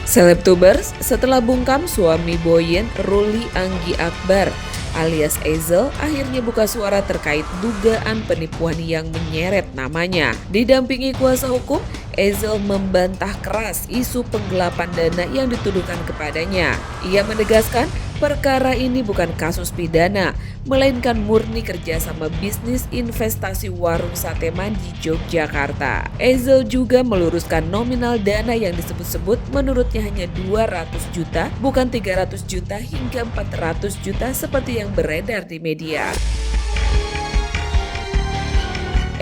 Selebtubers setelah bungkam suami Boyen Ruli Anggi Akbar alias Ezel akhirnya buka suara terkait dugaan penipuan yang menyeret namanya. Didampingi kuasa hukum, Ezel membantah keras isu penggelapan dana yang dituduhkan kepadanya. Ia menegaskan perkara ini bukan kasus pidana, melainkan murni kerjasama bisnis investasi warung sate man di Yogyakarta. Ezel juga meluruskan nominal dana yang disebut-sebut menurutnya hanya 200 juta, bukan 300 juta hingga 400 juta seperti yang beredar di media.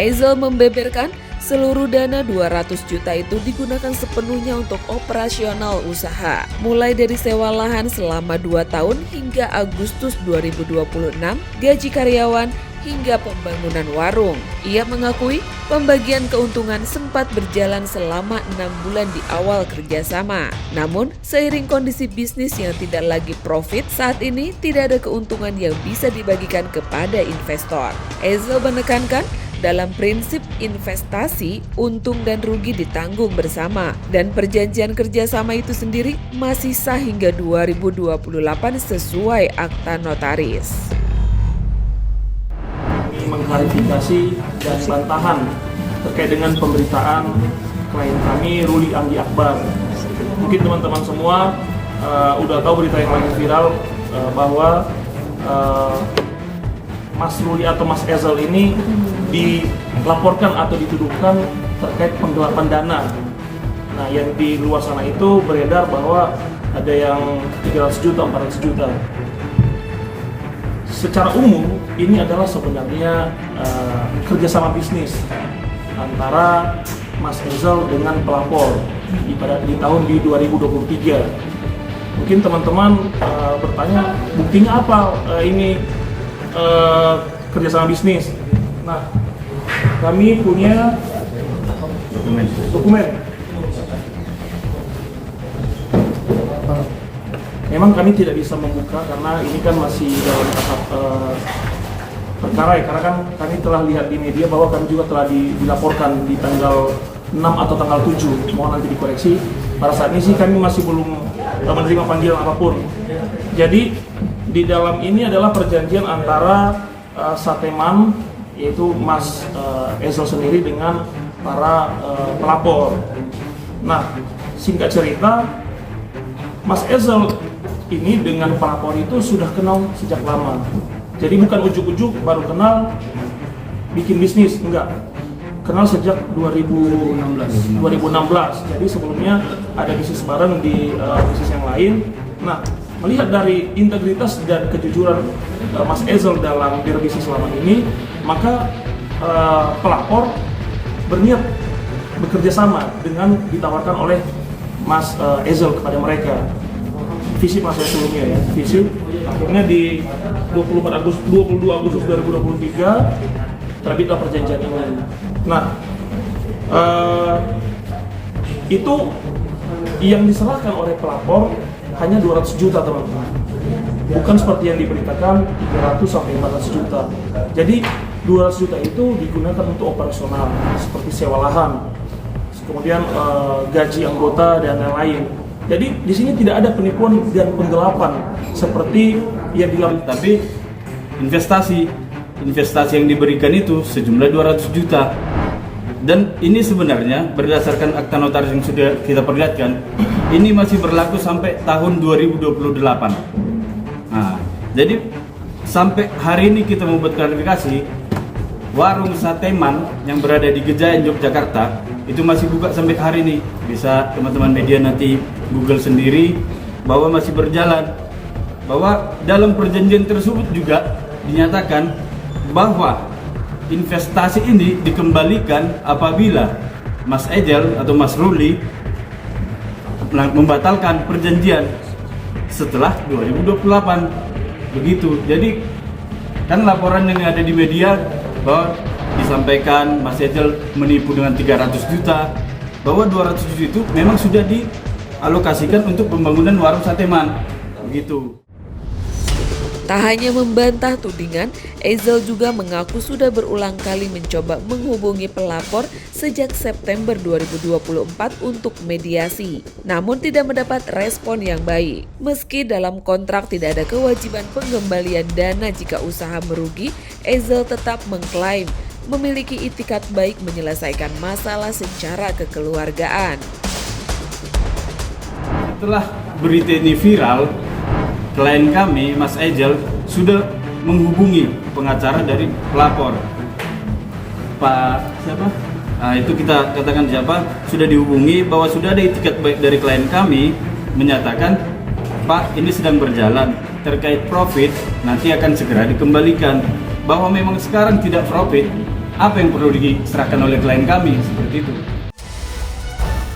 Ezel membeberkan seluruh dana 200 juta itu digunakan sepenuhnya untuk operasional usaha, mulai dari sewa lahan selama 2 tahun hingga Agustus 2026, gaji karyawan, hingga pembangunan warung. Ia mengakui pembagian keuntungan sempat berjalan selama 6 bulan di awal kerjasama. Namun, seiring kondisi bisnis yang tidak lagi profit, saat ini tidak ada keuntungan yang bisa dibagikan kepada investor. Ezel menekankan, dalam prinsip investasi, untung dan rugi ditanggung bersama dan perjanjian kerjasama itu sendiri masih sah hingga 2028 sesuai akta notaris. Mengklarifikasi dan bantahan terkait dengan pemberitaan klien kami Ruli Anggi Akbar. Mungkin teman-teman semua udah tahu berita yang lagi viral bahwa Mas Ruli atau Mas Ezel ini dilaporkan atau dituduhkan terkait penggelapan dana. Nah, yang di luar sana itu beredar bahwa ada yang 300 juta, 400 juta. Secara umum, ini adalah sebenarnya kerjasama bisnis antara Mas Ezel dengan pelapor di tahun 2023. Mungkin teman-teman bertanya, buktinya apa ini kerjasama bisnis? Nah, kami punya dokumen. Memang kami tidak bisa membuka karena ini kan masih dalam tahap perkara ya, karena kan kami telah lihat di media bahwa kami juga telah dilaporkan di tanggal 6 atau tanggal 7, mohon nanti dikoreksi. Pada saat ini sih kami masih belum menerima panggilan apapun. Jadi di dalam ini adalah perjanjian antara Sateman, yaitu Mas Ezel sendiri dengan para pelapor. Nah, singkat cerita, Mas Ezel ini dengan pelapor itu sudah kenal sejak lama. Jadi bukan ujuk-ujuk baru kenal bikin bisnis, enggak. Kenal sejak 2016. Jadi sebelumnya ada bisnis bareng di bisnis yang lain. Nah, melihat dari integritas dan kejujuran Mas Ezel dalam berbisnis selama ini, maka pelapor berniat bekerja sama dengan ditawarkan oleh Mas Ezel kepada mereka. Visi Mas Ezel sebelumnya ya, visi akhirnya di 22 Agustus 2023 terbitlah perjanjian ini. Nah, itu yang diserahkan oleh pelapor hanya 200 juta teman-teman, bukan seperti yang diberitakan 300 sampai 400 juta. Jadi 200 juta itu digunakan untuk operasional seperti sewa lahan, kemudian gaji anggota dan lain-lain. Jadi di sini tidak ada penipuan dan penggelapan seperti yang dilakukan. Tapi investasi yang diberikan itu sejumlah 200 juta. Dan ini sebenarnya berdasarkan akta notaris yang sudah kita perlihatkan, ini masih berlaku sampai tahun 2028. Nah, jadi sampai hari ini kita membuat klarifikasi, warung sate man yang berada di Gejayan, Yogyakarta itu masih buka sampai hari ini. Bisa teman-teman media nanti Google sendiri bahwa masih berjalan. Bahwa dalam perjanjian tersebut juga dinyatakan bahwa investasi ini dikembalikan apabila Mas Ezel atau Mas Ruli membatalkan perjanjian setelah 2028. Begitu. Jadi kan laporan yang ada di media bahwa disampaikan Mas Ezel menipu dengan 300 juta, bahwa 200 juta itu memang sudah dialokasikan untuk pembangunan warung sate man. Begitu. Tak hanya membantah tudingan, Ezel juga mengaku sudah berulang kali mencoba menghubungi pelapor sejak September 2024 untuk mediasi, namun tidak mendapat respon yang baik. Meski dalam kontrak tidak ada kewajiban pengembalian dana jika usaha merugi, Ezel tetap mengklaim memiliki itikat baik menyelesaikan masalah secara kekeluargaan. Setelah berita ini viral, klien kami, Mas Ezel, sudah menghubungi pengacara dari pelapor. Pak siapa? Nah, itu kita katakan siapa? Sudah dihubungi bahwa sudah ada itikat baik dari klien kami menyatakan, Pak, ini sedang berjalan. Terkait profit, nanti akan segera dikembalikan. Bahwa memang sekarang tidak profit, apa yang perlu diserahkan oleh klien kami? Seperti itu.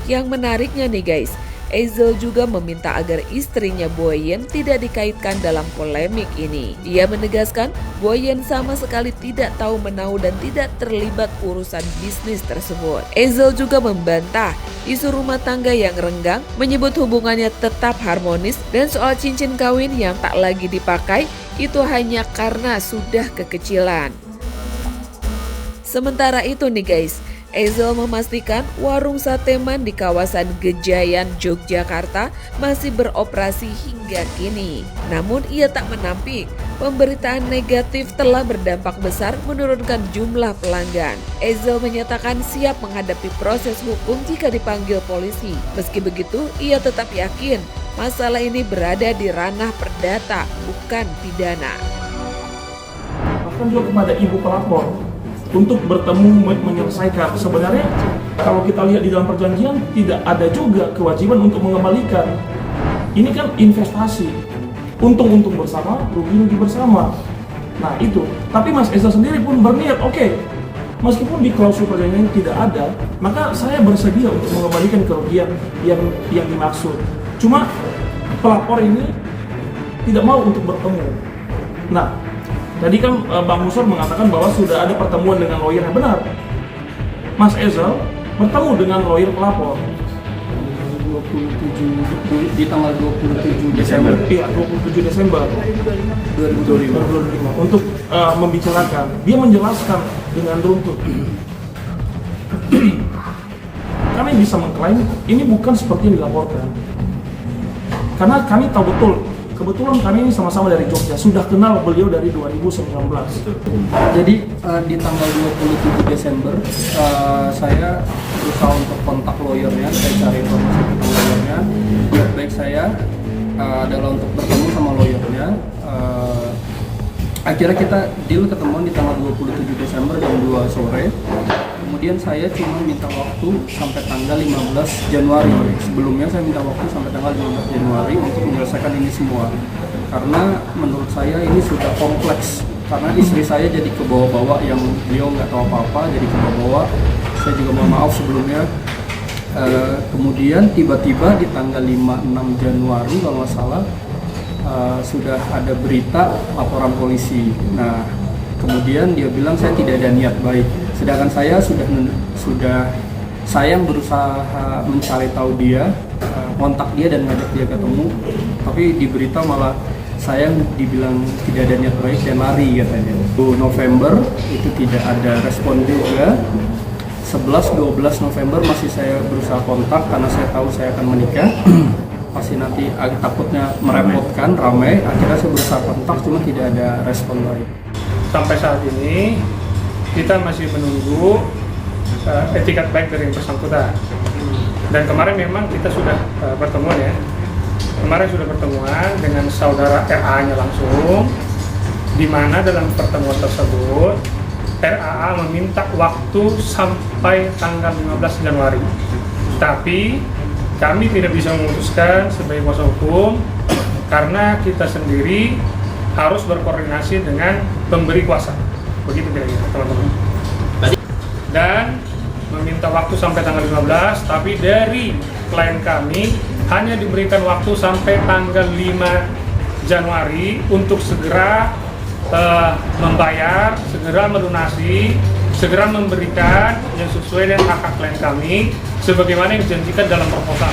Yang menariknya nih guys, Ezel juga meminta agar istrinya Boyen tidak dikaitkan dalam polemik ini. Ia menegaskan Boyen sama sekali tidak tahu menahu dan tidak terlibat urusan bisnis tersebut. Ezel juga membantah isu rumah tangga yang renggang, menyebut hubungannya tetap harmonis dan soal cincin kawin yang tak lagi dipakai itu hanya karena sudah kekecilan. Sementara itu nih guys, Ezel memastikan warung Sateman di kawasan Gejayan, Yogyakarta masih beroperasi hingga kini. Namun ia tak menampik pemberitaan negatif telah berdampak besar menurunkan jumlah pelanggan. Ezel menyatakan siap menghadapi proses hukum jika dipanggil polisi. Meski begitu, ia tetap yakin masalah ini berada di ranah perdata, bukan pidana. Bahkan juga kepada ibu pelapor untuk bertemu menyelesaikan. Sebenarnya kalau kita lihat di dalam perjanjian tidak ada juga kewajiban untuk mengembalikan. Ini kan investasi, untung-untung bersama, rugi-rugi bersama. Nah itu, tapi Mas Ezel sendiri pun berniat, oke, meskipun di klausul perjanjian tidak ada, maka saya bersedia untuk mengembalikan kerugian yang dimaksud. Cuma pelapor ini tidak mau untuk bertemu. Nah, tadi kan Bang Musor mengatakan bahwa sudah ada pertemuan dengan lawyer yang benar. Mas Ezel bertemu dengan lawyer pelapor 27 di tanggal 27 Desember. Iya, 27 Desember 2025 untuk membicarakan. Dia menjelaskan dengan runtut. Jadi kami bisa mengklaim ini bukan seperti yang dilaporkan. Karena kami tahu betul. Kebetulan kami ini sama-sama dari Jogja, sudah kenal beliau dari 2019. Jadi di tanggal 27 Desember saya berusaha untuk kontak lawyernya, saya cari informasi tentang lawyernya. Niat baik saya adalah untuk bertemu sama lawyernya. Akhirnya kita deal ketemuan di tanggal 27 Desember jam 2 sore. Kemudian saya cuma minta waktu sampai tanggal 15 Januari. Sebelumnya saya minta waktu sampai tanggal 15 Januari untuk menyelesaikan ini semua. Karena menurut saya ini sudah kompleks. Karena istri saya jadi kebawa-bawa yang beliau nggak tahu apa-apa, jadi kebawa-bawa. Saya juga mohon maaf sebelumnya. Kemudian tiba-tiba di tanggal 5-6 Januari kalau nggak salah sudah ada berita laporan polisi. Nah, kemudian dia bilang saya tidak ada niat baik. Sedangkan saya sudah saya yang berusaha mencari tahu dia, kontak dia dan ngajak dia ketemu. Tapi di berita malah saya dibilang tidak ada niat baik dan lari katanya. 2 November itu tidak ada respon juga. 11-12 November masih saya berusaha kontak karena saya tahu saya akan menikah. Pasti nanti takutnya merepotkan, ramai. Akhirnya saya berusaha kontak, cuma tidak ada respon baik. Sampai saat ini kita masih menunggu etikat baik dari yang bersangkutan. Dan kemarin memang kita sudah bertemuan ya. Kemarin sudah pertemuan dengan saudara RA-nya langsung, di mana dalam pertemuan tersebut RAA meminta waktu sampai tanggal 15 Januari. Tapi kami tidak bisa memutuskan sebagai kuasa hukum karena kita sendiri harus berkoordinasi dengan pemberi kuasa. Begitu kira-kira teman-teman. Dan meminta waktu sampai tanggal 15, tapi dari klien kami hanya diberikan waktu sampai tanggal 5 Januari untuk segera membayar, segera melunasi, segera memberikan yang sesuai dengan hak klien kami sebagaimana yang dijanjikan dalam proposal.